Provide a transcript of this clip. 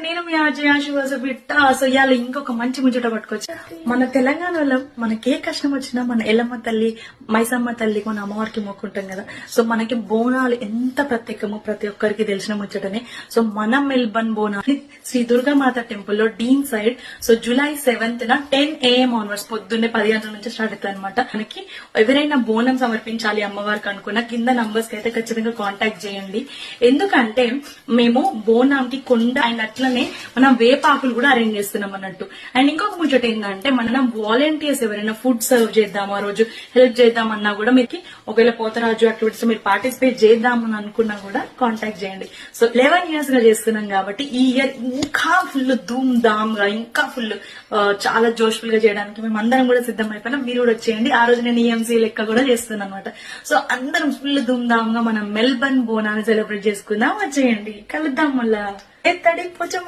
నేను మీ ఆశ బిట్ట. సో ఇవాళ ఇంకొక మంచి ముచ్చట పట్టుకోవచ్చు. మన తెలంగాణలో మనకి ఏ కష్టం వచ్చినా మన ఎల్లమ్మ తల్లి, మైసమ్మ తల్లి, మన అమ్మవారికి మొక్కుంటాం కదా. సో మనకి బోనాలు ఎంత ప్రత్యేకమో ప్రతి ఒక్కరికి తెలిసిన ముచ్చటనే. సో మన మెల్బర్న్ బోనాలు శ్రీ దుర్గామాత టెంపుల్ లో Deanside. So July 7th 10 AM onwards పొద్దున్నే 10 గంటల నుంచి స్టార్ట్ అవుతుంది అనమాట. మనకి ఎవరైనా బోనం సమర్పించాలి అమ్మవారికి అనుకున్న కింద నంబర్స్ కి అయితే ఖచ్చితంగా కాంటాక్ట్ చేయండి. ఎందుకంటే మేము బోనాంకి కొండ అండ్ అట్లనే మనం వేపాకులు కూడా అరేంజ్ చేస్తున్నాం అన్నట్టు. అండ్ ఇంకొక ముచ్చట ఏంటంటే మనం వాలంటీర్స్ ఎవరైనా ఫుడ్ సర్వ్ చేద్దాం, ఆ రోజు హెల్ప్ చేద్దామన్నా కూడా మీకు ఒకవేళ పోతరాజు యాక్టివిటీస్ మీరు పార్టిసిపేట్ చేద్దామని అనుకున్నా కూడా కాంటాక్ట్ చేయండి. సో 11 years గా చేస్తున్నాం కాబట్టి ఈ ఇయర్ ఇంకా ఫుల్ ధూమ్ ధామ్ గా ఇంకా ఫుల్ చాలా జోష్ఫుల్ గా చేయడానికి మేము అందరం కూడా సిద్ధం అయిపోయినాం. మీరు కూడా వచ్చేయండి. ఆ రోజు నేను EMC లెక్క కూడా చేస్తున్నాను అనమాట. సో అందరం ఫుల్ ధూమ్ ధామ్ గా మనం మెల్బర్న్ బోనాన్ని సెలబ్రేట్ చేసుకుందాం. వచ్చేయండి, కలుద్దాం. మళ్ళా ఎత్తడి